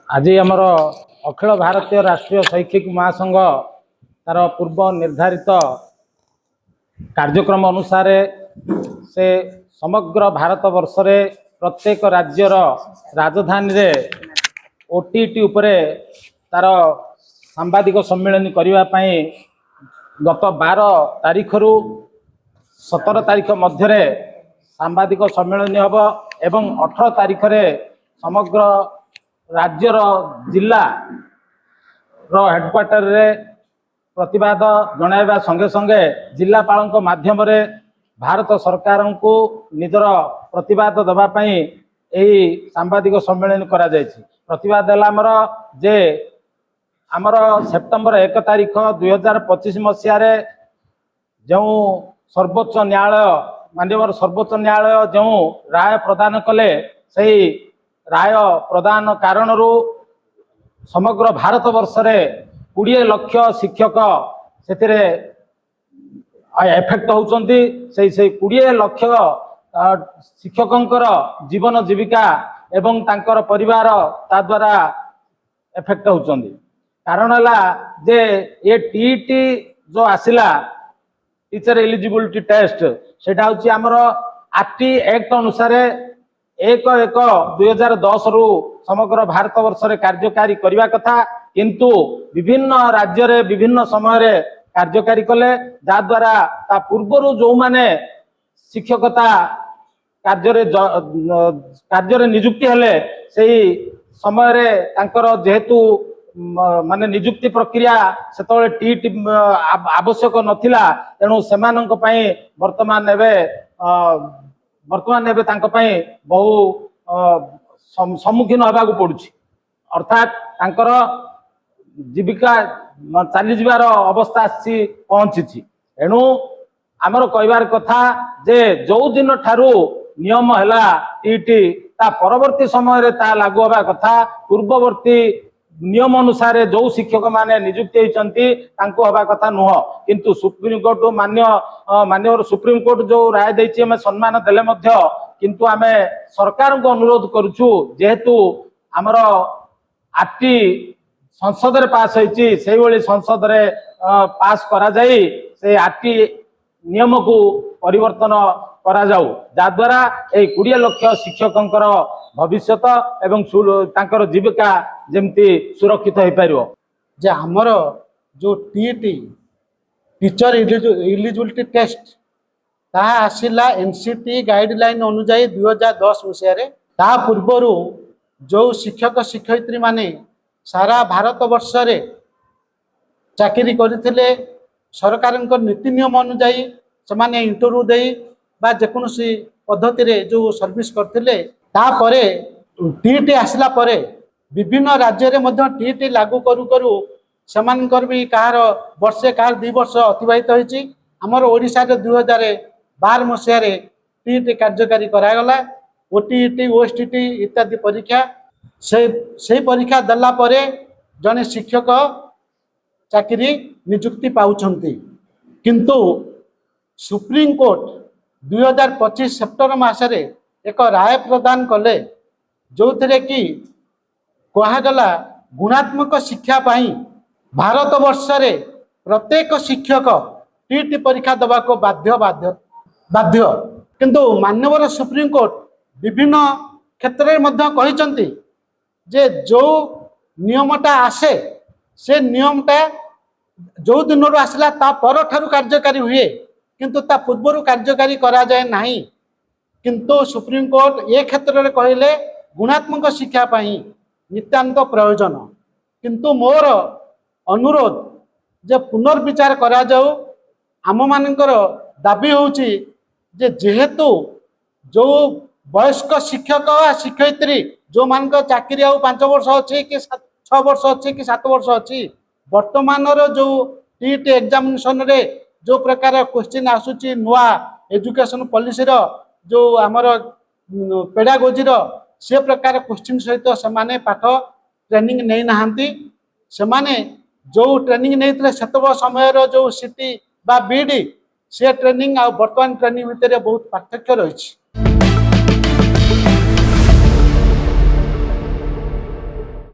आज आमर अखिल भारतीय राष्ट्रीय शैक्षिक महासंघ तार पूर्व निर्धारित कार्यक्रम अनुसार से समग्र भारत वर्ष रे प्रत्येक राज्यर राजधानी रे ओटीटी उपरे तार सांबादिक सम्मेलन करने गत 12 तारीख रु 17 तारीख मध्य सांबादिक सम्मेलन हम एवं 18 तारीख रे समग्र राज्यर जिला हेडक्वार्टर रे प्रतिवाद जणाइबा संगे संगे जिलापाल माध्यम रे भारत सरकार को निजर प्रतिवाद दवापाई यही सांबादिक सम्मेलन करा जायछि। प्रतिवाद आमर जे आमर सेप्टेम्बर 1 तारीख 2025 मसीह जो सर्वोच्च न्यायालय माननीय सर्वोच्च न्यायालय जो राय प्रदान कले सही राय प्रदान कारण समग्र भारत वर्ष रे 20 लाख शिक्षक से एफेक्ट होउचंती से 20 लाख शिक्षकंकर जीवन जीविका एवं तांकर परिवार ता द्वारा एफेक्ट होउचंती। कारण है जे ये टीटी जो आसिला टीचर एलिजिबिलिटी टेस्ट सेटा होची हमर आरटी एक्ट अनुसार 1/1/2010 रु समग्र भारत वर्ष रे कार्यकारी करने कथा किंतु विभिन्न राज्य रे विभिन्न समय रे कार्यकारी कले जा द्वारा ता पूर्व जो माने शिक्षकता कार्य रे नियुक्ति हेले सही समय रे तांकर जेहेतु माने नियुक्ति प्रक्रिया सेतले टीटी आवश्यक नथिला तेणु सेमानंक पई वर्तमान एबे तांको पई बहु सम्मुखीन होगा पड़ुछि अर्थात तांकर जीविका चली जीवार अवस्था पहुंची। एणु आमर कहबार कथा जे जो दिन ठारू नियम हैला टीटी ता परवर्ती समय रे ता लागू होगा कथा पूर्ववर्ती नियम अनुसार जो शिक्षक माने नियुक्ति होती हवा कथा नुह किंतु सुप्रीम कोर्ट मान्य सुप्रीम कोर्ट जो राय देछि हमें सम्मान देले मध्य किंतु आमे सरकार को अनुरोध करूछु जेहेतु आमर आरटी संसद रे पास होइछि सेही भली संसद रे पास करा जाई से आरटी नियम को परिवर्तन करा जाऊ जा द्वारा ए 20 लाख शिक्षकंकर भविष्यत एवं तांकर जीविका जेमती सुरक्षित हो पारिबो। जे हमर जो टीटी टीचर एलिजिबिलिटी टेस्ट ता आसिला एनसीटी गाइडलाइन अनुसार 2010 मसीह रे ता पूर्वरु जो शिक्षक शिक्षयित्री माने सारा भारत वर्ष रे चाकरी करथिले सरकारक नीति नियम अनुसार से माने इंटरव्यू देई बा जेकोसी पद्धति रे जो सर्विस करथिले तापरे टीटी आसला परे विभिन्न राज्य रे मध्य टीटी लागू करू करू समानकर भी कार वर्षे कार 2 वर्ष अतिबाहित होइछि। हमर ओडिसा रे 2012 मसीह रे टीटी कार्यकारी करागला ओटीटी ओएसटीटी इत्यादि परीक्षा से परीक्षा दला परे जने शिक्षक चाकरी नियुक्ति पाउछंती किंतु सुप्रीम कोर्ट 2025 सेप्टेम्बर मासरे एक राय प्रदान कले जो थे कि कहगला गुणात्मक शिक्षा पाई भारत वर्ष रे प्रत्येक शिक्षक टीटी परीक्षा दबा को बाध्य बाध्य बाध्य किंतु माननीय सुप्रीम कोर्ट विभिन्न क्षेत्र में मध्य कहिसंती जे जो नियमटा आसे से नियमटा जो दिन आसला ता पर ठारू कार्यकारी हुए किंतु ता पूर्व कार्यकारी करा जाए नहीं किंतु सुप्रीम कोर्ट ए क्षेत्र में कहले गुणात्मक शिक्षा पाई नितांत प्रयोजन किंतु मोर अनुरोध जे पुनर्विचार करा जाऊ आम मानकर दाबी होउची जे जेहेतु जो वयस्क शिक्षक आ शिक्षयित्री जो मान चाकरी आउ 5 वर्ष अच्छी कि 6 वर्ष अच्छी कि 7 वर्ष अच्छी वर्तमान जो टीटी एग्जामिनेशन रे जो प्रकार क्वेश्चन आसुची नुआ एजुकेशन पॉलिसी रो जो आमर पेडागोजी रो से प्रकार क्वेश्चन सहित से पाठ ट्रेनिंग नहीं नहांती से जो ट्रेनिंग नहीं सेतब समय जो सिटी बा बीडी से ट्रेनिंग आ वर्तमान ट्रेनिंग भितर बहुत पार्थक्य रही।